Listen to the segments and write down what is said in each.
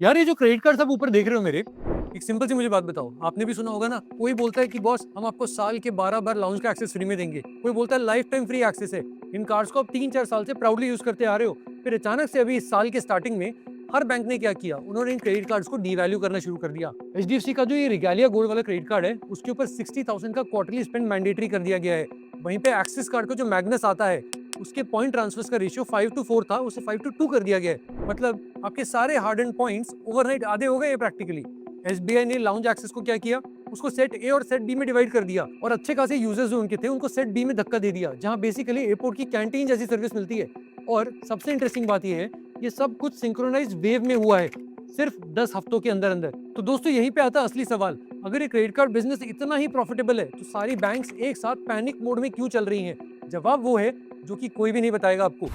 यार ये जो क्रेडिट कार्ड आप ऊपर देख रहे हो मेरे, एक सिंपल सी मुझे बात बताओ। आपने भी सुना होगा ना, कोई बोलता है कि बॉस हम आपको साल के 12 बार लाउंज का एक्सेस फ्री में देंगे, कोई बोलता है लाइफ टाइम फ्री एक्सेस है। इन कार्ड्स को आप 3-4 साल से प्राउडली यूज करते आ रहे हो, फिर अचानक से अभी इस साल के स्टार्टिंग में हर बैंक ने क्या किया, उन्होंने इन क्रेडिट कार्ड्स को डीवैल्यू करना शुरू कर दिया। एचडीएफसी का जो ये रिगालिया गोल्ड वाला क्रेडिट कार्ड है, उसके ऊपर 60,000 का क्वार्टरली स्पेंड मैंडेटरी कर दिया गया है। वहीं पे एक्सिस कार्ड का जो मैग्नस आता है, उसके पॉइंट ट्रांसफर्स का रेशियो 5:4 था, उसे 5:2 कर दिया गया है। मतलब आपके सारे हार्ड एंड पॉइंट्स ओवरनाइट आधे हो गए प्रैक्टिकली। एसबीआई ने लाउंज एक्सेस को क्या किया, उसको सेट ए और सेट बी में डिवाइड कर दिया, और अच्छे खासे यूजर्स जो उनके थे उनको सेट बी में धक्का दे दिया, जहां बेसिकली एयरपोर्ट की कैंटीन जैसी सर्विस मिलती है। और सबसे इंटरेस्टिंग बात यह है, ये सब कुछ सिंक्रोनाइज वेव में हुआ है, सिर्फ 10 हफ्तों के अंदर अंदर। तो दोस्तों यहीं पे आता है असली सवाल, अगर ये क्रेडिट कार्ड बिजनेस इतना ही प्रॉफिटेबल है तो सारी बैंक्स एक साथ पैनिक मोड में क्यों चल रही हैं? जवाब वो है जो कि कोई भी नहीं बताएगा आपको,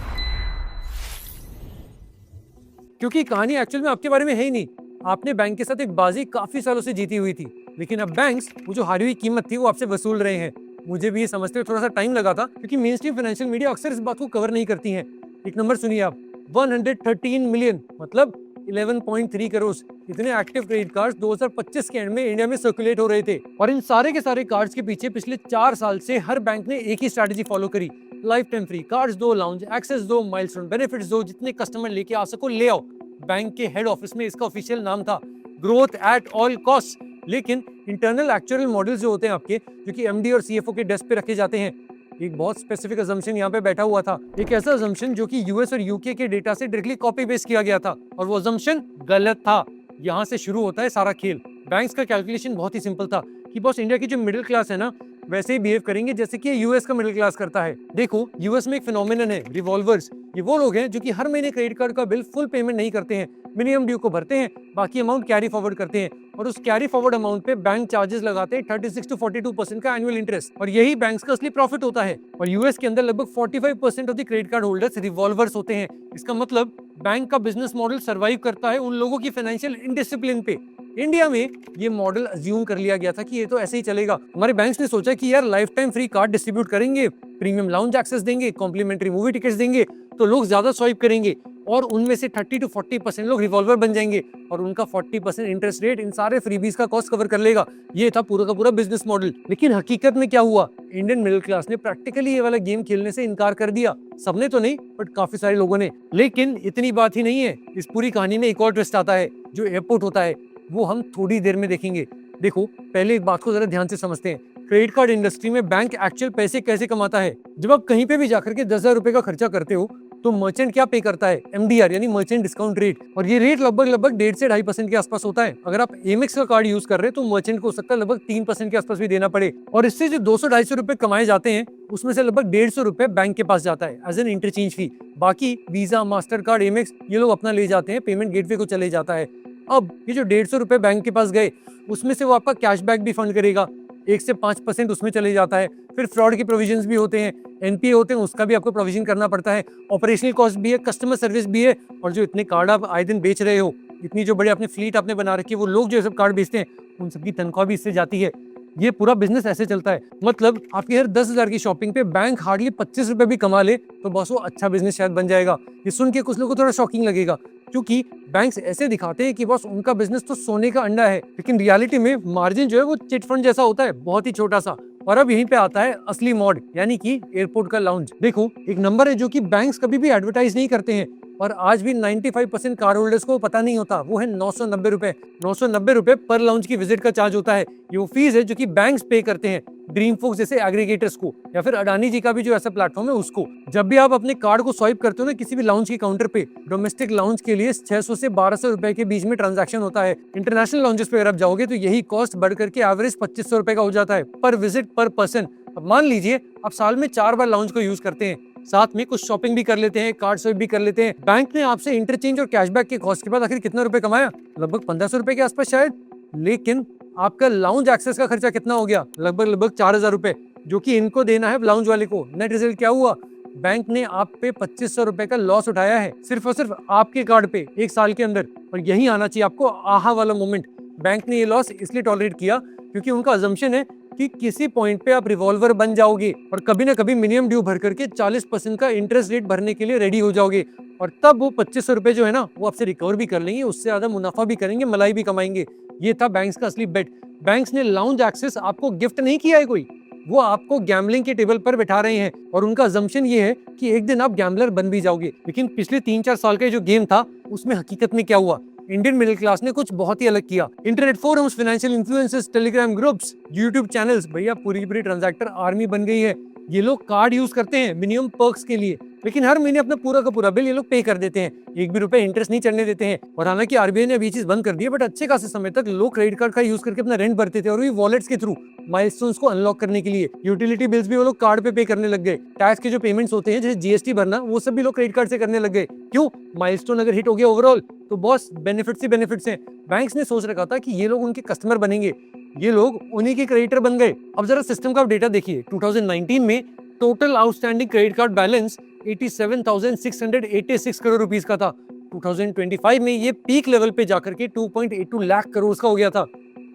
क्योंकि कहानी एक्चुअल में आपके बारे में है ही नहीं। आपने बैंक के साथ एक बाजी काफी सालों से जीती हुई थी, लेकिन अब बैंक्स वो जो हारी हुई कीमत थी वो आपसे वसूल रहे हैं। मुझे भी ये समझते हुए थोड़ा सा टाइम लगा था, क्योंकि मेन स्ट्रीम फाइनेंशियल मीडिया अक्सर इस बात को कवर नहीं करती है। एक नंबर सुनिए आप, 113 मिलियन, मतलब 11.3 करोड़ इतने एक्टिव क्रेडिट कार्ड्स 2025 के एंड में इंडिया में सर्कुलेट हो रहे थे। और इन सारे के सारे कार्ड्स के पीछे पिछले 4 साल से हर बैंक ने एक ही स्ट्रैटेजी फॉलो करी, लाइफ टाइम फ्री कार्ड्स दो, लाउंज एक्सेस दो, माइलस्टोन बेनिफिट्स दो, जितने कस्टमर लेके आ सको ले आओ। बैंक के हेड ऑफिस में इसका ऑफिशियल नाम था ग्रोथ एट ऑल कॉस्ट। लेकिन इंटरनल एक्चुअल मॉडल्स जो होते हैं आपके, जो कि एमडी और सीएफओ के डेस्क पे रखे जाते हैं, एक बहुत स्पेसिफिक अजम्पशन यहाँ पे बैठा हुआ था। एक ऐसा अजम्पशन जो कि यूएस और यूके के डेटा से डायरेक्टली कॉपी पेस्ट किया गया था, और वो अजम्पशन गलत था। यहाँ से शुरू होता है सारा खेल। बैंक्स का कैलकुलेशन बहुत ही सिंपल था कि बॉस इंडिया की जो मिडिल क्लास है ना, वैसे ही बिहेव करेंगे जैसे कि यूएस का मिडिल क्लास करता है। देखो यूएस में एक फिनोमिनन है, रिवॉल्वर्स। ये वो लोग हैं जो कि हर महीने क्रेडिट कार्ड का बिल फुल पेमेंट नहीं करते हैं, मिनिमम ड्यू को भरते हैं, बाकी अमाउंट कैरी फॉरवर्ड करते हैं, और उस कैरी फॉरवर्ड अमाउंट पे बैंक चार्जेस लगाते हैं 36 to 42% का एनुअल इंटरेस्ट, और यही बैंक्स का असली प्रॉफिट होता है। और यूएस के अंदर लगभग 45% of the credit card holders revolvers होते हैं। इसका मतलब बैंक का बिजनेस मॉडल सर्वाइव करता है उन लोगों की फाइनेंशियल इनडिसिप्लिन पे। इंडिया में ये मॉडल अज्यूम कर लिया गया था कि ये तो ऐसे ही चलेगा। हमारे बैंक्स ने सोचा कि यार life time free card distribute करेंगे, प्रीमियम लाउंज एक्सेस देंगे, कॉम्प्लीमेंट्री मूवी टिकट्स देंगे, तो लोग ज्यादा स्वाइप करेंगे, और उनमें से 30 to 40% लोग रिवॉल्वर बन जाएंगे, और उनका 40% इंटरेस्ट रेट इन सारे फ्रीबीज का कॉस्ट कवर कर लेगा। ये था पूरा का पूरा बिजनेस मॉडल। लेकिन हकीकत में क्या हुआ, इंडियन मिडिल क्लास ने प्रैक्टिकली ये वाला गेम खेलने से इनकार कर दिया। सबने तो नहीं, बट काफी सारे लोगों ने। लेकिन इतनी बात ही नहीं है, इस पूरी कहानी में एक और ट्विस्ट आता है। जो एयरपोर्ट होता है वो हम थोड़ी देर में देखेंगे। देखो पहले एक बात को जरा ध्यान से समझते हैं, क्रेडिट कार्ड इंडस्ट्री में बैंक एक्चुअल पैसे कैसे कमाता है। जब आप कहीं पे भी जाकर के 10,000 रुपए का खर्चा करते हो, तो मर्चेंट क्या पे करता है, एमडीआर यानी मर्चेंट डिस्काउंट रेट, और ये रेट लगभग 1.5 से 2.5% के आसपास होता है। अगर आप एमेक्स का कार्ड यूज कर रहे हैं तो मर्चेंट को हो सकता है लगभग 3% के आसपास भी देना पड़े। और इससे जो 200-250 रुपए कमाए जाते हैं, उसमें से लगभग 150 रुपए बैंक के पास जाता है एज एन इंटरचेंज फी। बाकी वीजा, मास्टर कार्ड, एमेक्स ये लोग अपना ले जाते हैं, पेमेंट गेटवे को चले जाता है। अब ये जो 150 रुपए बैंक के पास गए, उसमें से वो आपका कैशबैक भी फंड करेगा, 1 से 5% उसमें चले जाता है। फिर फ्रॉड के प्रोविजंस भी होते हैं, एनपीए होते हैं, उसका भी आपको प्रोविजन करना पड़ता है, ऑपरेशनल कॉस्ट भी है, कस्टमर सर्विस भी है, और जो इतने कार्ड आप आए दिन बेच रहे हो, इतनी जो बड़ी अपनी फ्लीट आपने बना रखी है, वो लोग जो सब कार्ड बेचते हैं, उन सबकी तनख्वाह भी इससे जाती है। ये पूरा बिजनेस ऐसे चलता है। मतलब आपकी हर 10,000 की शॉपिंग पे बैंक हार्डली 25 रुपए भी कमा ले, तो बस वो अच्छा बिजनेस शायद बन जाएगा। ये सुन के कुछ लोगों को थोड़ा शॉकिंग लगेगा, क्योंकि बैंक्स ऐसे दिखाते हैं कि बस उनका बिजनेस तो सोने का अंडा है, लेकिन रियलिटी में मार्जिन जो है वो चिट फंड जैसा होता है, बहुत ही छोटा सा। और अब यहीं पे आता है असली मॉड, यानी कि एयरपोर्ट का लाउंज। देखो एक नंबर है जो कि बैंक्स कभी भी एडवर्टाइज नहीं करते हैं, और आज भी 95% कार होल्डर्स को पता नहीं होता, वो है 990 रुपए। 990 रुपए पर लाउंज की विजिट का चार्ज होता है। ये वो फीस है जो कि बैंक्स पे करते हैं ड्रीम फोक्स जैसे एग्रीगेटर्स को, या फिर अडानी जी का भी जो ऐसा प्लेटफॉर्म है उसको। जब भी आप अपने कार्ड को स्वाइप करते हो ना किसी भी लाउंज के काउंटर पे, डोमेस्टिक लाउंज के लिए 600 से 1200 रुपए के बीच में ट्रांजैक्शन होता है। इंटरनेशनल लाउंजेस पे अगर आप जाओगे तो यही कॉस्ट बढ़ करके एवरेज 2500 रुपए का हो जाता है पर विजिट पर पर्सन। अब मान लीजिए आप साल में 4 बार लाउंज को यूज करते हैं, साथ में कुछ शॉपिंग भी कर लेते हैं, कार्ड स्वाइप भी कर लेते हैं, बैंक ने आपसे इंटरचेंज और कैशबैक के कॉस्ट के बाद आखिर कितना रुपए कमाया, लगभग 1500 रुपए के आसपास शायद। लेकिन आपका लाउंज एक्सेस का खर्चा कितना हो गया, लगभग 4,000 रुपए, जो कि इनको देना है लाउंज वाले को। नेट रिजल्ट क्या हुआ, बैंक ने आप पे 2500 रुपए का लॉस उठाया है, सिर्फ और सिर्फ आपके कार्ड पे 1 साल के अंदर। और यही आना चाहिए आपको आहा वाला मोमेंट। बैंक ने ये लॉस इसलिए टॉलरेट किया क्योंकि उनका अजम्पशन है कि किसी पॉइंट पे आप रिवॉल्वर बन जाओगे और कभी ना कभी मिनिमम ड्यू भर करके 40% का इंटरेस्ट रेट भरने के लिए रेडी हो जाओगे, और तब वो 2500 रुपए जो है ना वो आपसे रिकवर भी कर लेंगे, उससे ज्यादा मुनाफा भी करेंगे, मलाई भी कमाएंगे। ये था बैंक्स का असली बेट। बैंक्स ने लाउंज एक्सेस आपको गिफ्ट नहीं किया है कोई, वो आपको गैम्बलिंग के टेबल पर बैठा रहे हैं और उनका अजम्पशन ये है कि एक दिन आप गैम्बलर बन भी जाओगे। लेकिन पिछले 3-4 साल का जो गेम था उसमें हकीकत में क्या हुआ, इंडियन मिडिल क्लास ने कुछ बहुत ही अलग किया। Internet forums, financial influencers, Telegram groups, YouTube channels, भैया पूरी पूरी ट्रांजैक्टर आर्मी बन गई है। ये लोग कार्ड यूज करते हैं मिनिमम पर्क्स के लिए, लेकिन हर महीने अपना पूरा का पूरा बिल ये लोग पे कर देते हैं, एक भी रुपए इंटरेस्ट नहीं चढ़ने देते हैं। और हालांकि आरबीआई ने अभी चीज बंद कर दी है, बट अच्छे खासे समय तक लोग क्रेडिट कार्ड का यूज करके अपना रेंट भरते थे, और भी वॉलेट्स के थ्रू माइलस्टोन्स को अनलॉक करने के लिए। यूटिलिटी बिल्स भी वो लोग कार्ड पे करने लग गए। टैक्स के जो पेमेंट्स होते हैं जैसे जीएसटी भरना, वो सब भी लोग क्रेडिट कार्ड से करने लग गए। क्यों? माइलस्टोन अगर हिट हो गया ओवरऑल तो बॉस बेनिफिट्स ही बेनिफिट्स हैं। बैंक्स ने सोच रखा था कि ये लोग उनके कस्टमर बनेंगे, ये लोग उन्हीं के क्रेडिटर बन गए। अब जरा सिस्टम का डेटा देखिए, 2019 में total outstanding credit card balance 87,686 crore rupees का था। 2025 में ये पीक लेवल पे जाकर के 2.82 लाख करोड़ का हो गया था।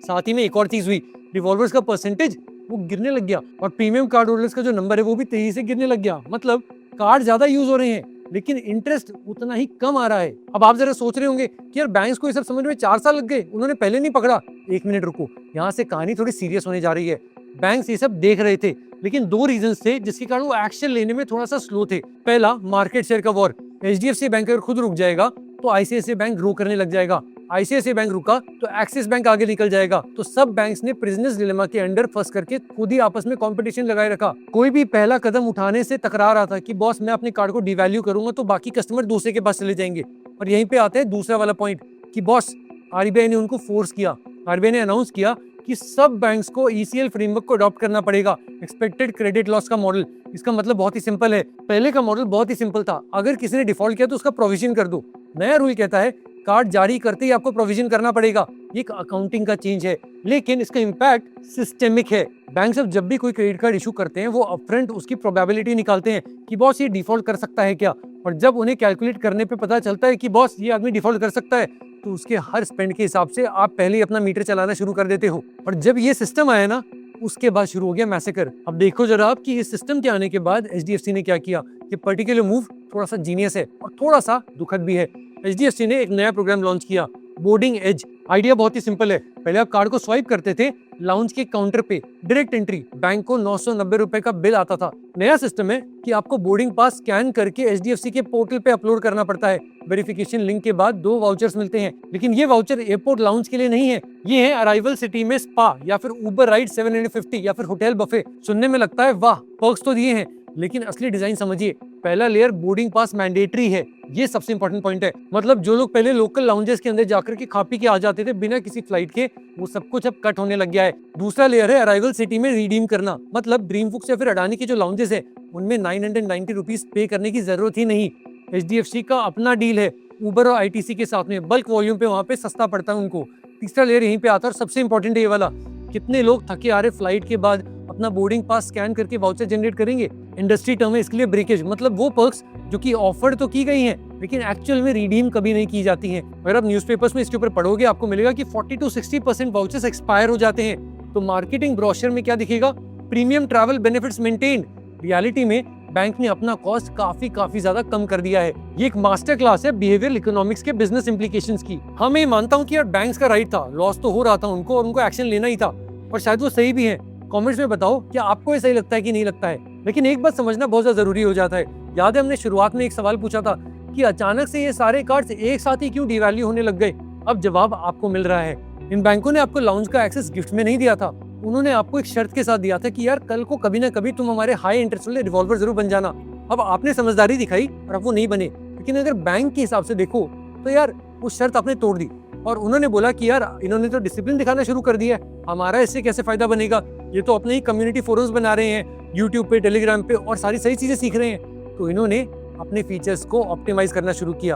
साथ ही में एक और चीज हुई, रिवॉल्वर्स का परसेंटेज वो गिरने लग गया, और प्रीमियम कार्ड होल्डर्स का जो नंबर है वो भी तेजी से गिरने लग गया। मतलब कार्ड ज्यादा यूज हो रहे हैं लेकिन इंटरेस्ट उतना ही कम आ रहा है। अब आप जरा सोच रहे होंगे कि यार बैंक्स को ये सब समझ में 4 साल लग गए, उन्होंने पहले नहीं पकड़ा। एक मिनट रुको, यहाँ से कहानी थोड़ी सीरियस होने जा रही है। बैंक्स ये सब देख रहे थे, लेकिन 2 रीजंस थे जिसके कारण वो एक्शन लेने में थोड़ा सा स्लो थे। पहला, मार्केट शेयर का वॉर। एचडीएफसी बैंक अगर खुद रुक जाएगा तो आईसीआईसीआई बैंक ग्रो करने लग जाएगा, आईसीआईसीआई बैंक रुका तो एक्सिस बैंक आगे निकल जाएगा। तो सब बैंक्स ने प्रिजनर्स डिलेमा के अंडर फंस करके खुद ही आपस में कंपटीशन लगाए रखा। कोई भी पहला कदम उठाने से टकरा रहा था कि बॉस मैं अपने कार्ड को डिवैल्यू करूंगा तो बाकी कस्टमर दूसरे के पास चले जाएंगे। और यहीं पे आता है दूसरा वाला पॉइंट कि बॉस आरबीआई ने उनको फोर्स किया। आरबीआई ने अनाउंस किया कि सब बैंक्स को ईसीएल फ्रेमवर्क को अडॉप्ट करना पड़ेगा, एक्सपेक्टेड क्रेडिट लॉस का मॉडल। इसका मतलब बहुत ही सिंपल है। पहले का मॉडल बहुत ही सिंपल था, अगर किसी ने डिफॉल्ट किया तो उसका प्रोविजन कर दो। नया रूल कहता है कार्ड जारी करते ही आपको प्रोविजन करना पड़ेगा। ये एक अकाउंटिंग का चेंज है, लेकिन इसका इम्पैक्ट सिस्टेमिक है। बैंक अब जब भी कोई क्रेडिट कार्ड इशू करते हैं वो अपफ्रंट उसकी प्रोबेबिलिटी निकालते हैं कि बॉस ये डिफॉल्ट कर सकता है क्या, और जब उन्हें कैलकुलेट करने पे पता चलता है कि बॉस ये आदमी डिफॉल्ट कर सकता है तो उसके हर स्पेंड के हिसाब से आप पहले ही अपना मीटर चलाना शुरू कर देते हो। और जब ये सिस्टम आया ना उसके बाद शुरू हो गया मैसेकर। अब देखो जरा आप कि इस सिस्टम के आने के बाद एचडीएफसी ने क्या किया। ये पर्टिकुलर मूव थोड़ा सा जीनियस है और थोड़ा सा दुखद भी है। एचडीएफसी ने एक नया प्रोग्राम लॉन्च किया, बोर्डिंग एज। आइडिया बहुत ही सिंपल है, पहले आप कार्ड को स्वाइप करते थे लाउंज के काउंटर पे, डायरेक्ट एंट्री, बैंक को 990 रुपए का बिल आता था। नया सिस्टम है कि आपको बोर्डिंग पास स्कैन करके एचडीएफसी के पोर्टल पे अपलोड करना पड़ता है। वेरिफिकेशन लिंक के बाद 2 वाउचर्स मिलते हैं, लेकिन ये वाउचर एयरपोर्ट लाउंज के लिए नहीं है, ये है अराइवल सिटी में स्पा या फिर उबर राइड 750 या फिर होटल बफे। सुनने में लगता है वाह पर्क्स तो दिए हैं, लेकिन असली डिजाइन समझिए। पहला लेयर बोर्डिंग पास मैंडेटरी है, ये सबसे इंपॉर्टेंट पॉइंट है। मतलब जो लोग पहले लोकल लाउंजेस के अंदर जाकर के खा पी के आ जाते थे बिना किसी फ्लाइट के, वो सब कुछ अब कट होने लग गया है। दूसरा लेयर है अराइवल सिटी में रिडीम करना। मतलब ड्रीमबुक्स या फिर अडानी के जो लाउंजेस है उनमें 990 रुपीज पे करने की जरूरत ही नहीं। एचडीएफसी का अपना डील है उबर और आईटीसी के साथ में, बल्क वॉल्यूम पे वहां पे सस्ता पड़ता है उनको। तीसरा लेयर यहीं पे आता है और सबसे इंपॉर्टेंट है ये वाला, कितने लोग थके आ रहे फ्लाइट के बाद अपना बोर्डिंग पास स्कैन करके वाउचर जनरेट करेंगे। इंडस्ट्री टर्म है इसके लिए ब्रेकेज, मतलब वो पर्क्स जो कि ऑफर तो की गई हैं लेकिन एक्चुअल में रिडीम कभी नहीं की जाती हैं। अगर आप न्यूज़पेपर्स में इसके ऊपर पढ़ोगे आपको मिलेगा कि 40 to 60% वाउचर्स एक्सपायर हो जाते हैं। तो मार्केटिंग ब्रोशर में क्या दिखेगा, premium travel benefits maintained. Reality में बैंक ने अपना कॉस्ट काफी ज्यादा कम कर दिया है। ये एक मास्टर क्लास है बिहेवियरल इकोनॉमिक्स के बिजनेस इंप्लीकेशंस की। हाँ मैं मानता हूँ कि यार बैंक्स का राइट था, लॉस तो हो रहा था उनको और उनको एक्शन लेना ही था, और शायद वो सही भी है। कमेंट्स में बताओ क्या आपको ये सही लगता है कि नहीं लगता है। लेकिन एक बात समझना बहुत ज्यादा जरूरी हो जाता है। याद है हमने शुरुआत में एक सवाल पूछा था कि अचानक से ये सारे कार्ड्स एक साथ ही क्यों डिवैल्यू होने लग गए। अब जवाब आपको मिल रहा है। इन बैंकों ने आपको लाउंज का एक्सेस गिफ्ट में नहीं दिया था, उन्होंने आपको एक शर्त के साथ दिया था कि यार कल को कभी ना कभी तुम हमारे हाई इंटरेस्ट वाले रिवॉल्वर जरूर बन जाना। अब आपने समझदारी दिखाई और अब वो नहीं बने, लेकिन अगर बैंक के हिसाब से देखो तो यार वो शर्त आपने तोड़ दी और उन्होंने बोला कि यार इन्होंने तो डिसिप्लिन दिखाना शुरू कर दिया है, हमारा इससे कैसे फायदा बनेगा। ये तो अपने ही कम्युनिटी फोरम्स बना रहे हैं यूट्यूब पे, टेलीग्राम पे और सारी सही चीजें सीख रहे हैं। तो इन्होंने अपने फीचर्स को ऑप्टिमाइज करना शुरू किया।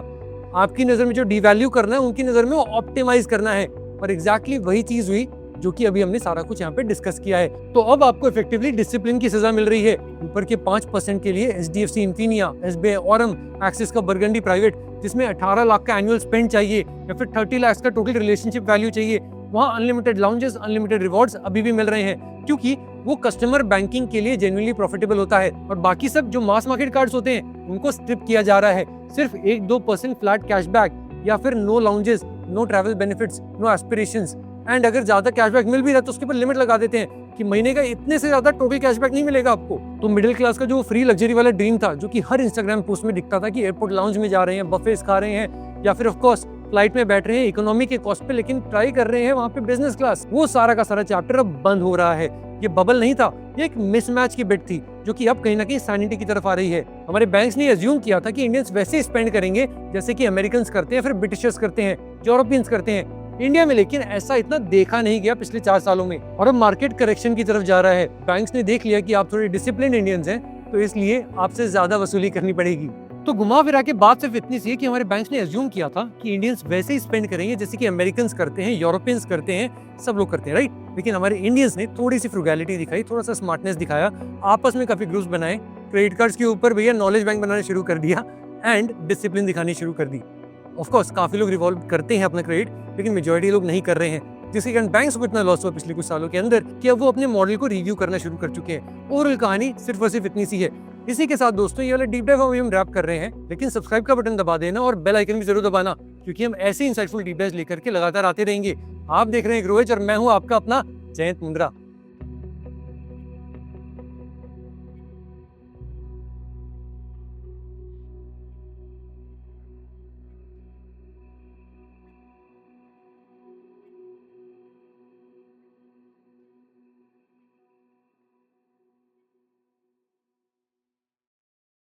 आपकी नजर में जो डिवैल्यू करना है उनकी नजर में वो ऑप्टिमाइज करना है, और एग्जैक्टली वही चीज हुई जो कि अभी हमने सारा कुछ यहाँ पे डिस्कस किया है। तो अब आपको इफेक्टिवली डिसिप्लिन की सजा मिल रही है। ऊपर के 5% के लिए HDFC Infinia, SBI Aurum, axis का बरगंडी प्राइवेट जिसमें 18 लाख का एनुअल स्पेंड चाहिए या फिर 30 लाख का टोटल रिलेशनशिप वैल्यू चाहिए, वहाँ अनलिमिटेड लाउंजेस, अनलिमिटेड रिवॉर्ड्स अभी भी मिल रहे हैं, क्योंकि वो कस्टमर बैंकिंग के लिए जेन्युइनली प्रॉफिटेबल होता है, और बाकी सब जो मास मार्केट कार्ड्स होते हैं उनको स्ट्रिप किया जा रहा है। सिर्फ 1-2% फ्लैट कैशबैक, या फिर no lounges, no travel benefits, no aspirations. And अगर ज्यादा कैशबैक मिल भी रहा है तो उसके ऊपर लिमिट लगा देते हैं कि महीने का इतने से ज्यादा टोटल कैशबैक नहीं मिलेगा आपको। तो मिडिल क्लास का जो फ्री लग्जरी वाला ड्रीम था, जो कि हर इंस्टाग्राम पोस्ट में दिखता था कि एयरपोर्ट लाउंज में जा रहे हैं, बफेस खा रहे हैं, या फिर ऑफ कोर्स फ्लाइट में बैठ रहे हैं इकोनॉमी के कॉस्ट पे, लेकिन ट्राई कर रहे हैं वहां पे बिजनेस क्लास, वो सारा का सारा चैप्टर अब बंद हो रहा है। ये बबल नहीं था, ये एक मिसमैच की बिट थी, जो कि अब कहीं ना कहीं सैनिटी की तरफ आ रही है। हमारे बैंक्स ने अज्यूम किया था कि इंडियंस वैसे ही स्पेंड करेंगे जैसे कि अमेरिकन करते हैं, फिर ब्रिटिशर्स करते हैं, यूरोपियंस करते हैं इंडिया में, लेकिन ऐसा इतना देखा नहीं गया पिछले 4 सालों में। और अब मार्केट करेक्शन की तरफ जा रहा है। बैंक्स ने देख लिया कि आप थोड़े डिसिप्लिन इंडियंस हैं, तो इसलिए आपसे ज्यादा वसूली करनी पड़ेगी। तो घुमा फिरा के बात सिर्फ इतनी सी है कि हमारे बैंक्स ने अज्यूम किया था कि इंडियंस वैसे ही स्पेंड करेंगे जैसे कि अमेरिकन करते हैं, यूरोपियंस करते हैं, सब लोग करते हैं, राइट। लेकिन हमारे इंडियंस ने थोड़ी सी फ्रुगैलिटी दिखाई, थोड़ा सा स्मार्टनेस दिखाया, आपस में काफी ग्रुप्स बनाए, क्रेडिट कार्ड्स के ऊपर भैया नॉलेज बैंक बनाना शुरू कर दिया, एंड डिसिप्लिन दिखानी शुरू कर दी। ऑफ कोर्स काफी लोग रिवॉल्व करते हैं अपना क्रेडिट, लेकिन मेजॉरिटी लोग नहीं कर रहे हैं, जिसके कारण बैंक्स को इतना लॉस हुआ पिछले कुछ सालों के अंदर कि अब वो अपने मॉडल को रिव्यू करना शुरू कर चुके हैं। ओवरऑल कहानी सिर्फ और सिर्फ इतनी सी है। इसी के साथ दोस्तों ये वाला डीप डाइव हम रैप कर रहे हैं, लेकिन सब्सक्राइब का बटन दबा देना और बेल आइकन भी जरूर दबाना, क्योंकि हम ऐसे इंसाइटफुल डीप डाइव लेकर के लगातार आते रहेंगे। आप देख रहे हैं ग्रोएज और मैं हूं आपका अपना जयंत मुंद्रा।